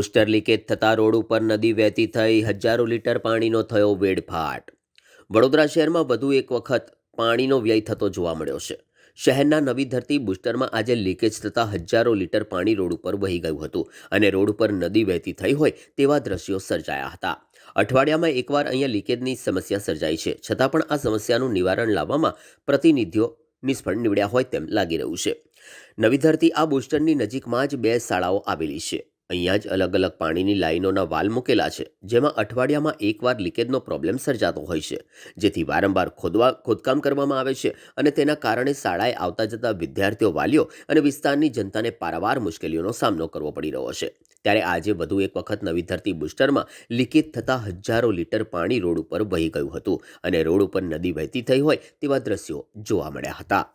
Booster leakage થતાં road ઉપર નદી વહેતી થઈ, હજારો લીટર પાણીનો થયો વેડફાટ. વડોદરા શહેરમાં વધુ એક વખત પાણીનો વ્યય થતો જોવા મળ્યો છે. શહેરના નવી ધરતી બુસ્ટરમાં આજે લીકેજ થતાં હજારો લીટર પાણી રોડ ઉપર વહી ગયું હતું અને રોડ ઉપર નદી વહેતી થઈ હોય તેવા દ્રશ્યો સર્જાયા હતા. અઠવાડિયામાં એકવાર અહીંયા લીકેજની સમસ્યા સર્જાય છે, છતાં પણ આ સમસ્યાનું નિવારણ લાવવામાં પ્રતિનિધિઓ નિષ્ફળ નીવડ્યા હોય તેમ લાગી રહ્યું છે. નવી ધરતી આ બુસ્ટરની નજીકમાં જ 2 શાળાઓ આવેલી છે. અહીંયા જ અલગ અલગ પાણીની લાઈનોના વાલ મૂકેલા છે, જેમાં અઠવાડિયામાં એકવાર લીકેજનો પ્રોબ્લેમ સર્જાતો હોય છે, જેથી વારંવાર ખોદકામ કરવામાં આવે છે અને તેના કારણે શાળાએ આવતા જતા વિદ્યાર્થીઓ, વાલીઓ અને વિસ્તારની જનતાને પારાવાર મુશ્કેલીઓનો સામનો કરવો પડી રહ્યો છે. ત્યારે આજે વધુ એક વખત નવી ધરતી બુસ્ટરમાં લીકેજ થતાં હજારો લીટર પાણી રોડ ઉપર વહી ગયું હતું અને રોડ ઉપર નદી વહેતી થઈ હોય તેવા દ્રશ્યો જોવા મળ્યા હતા.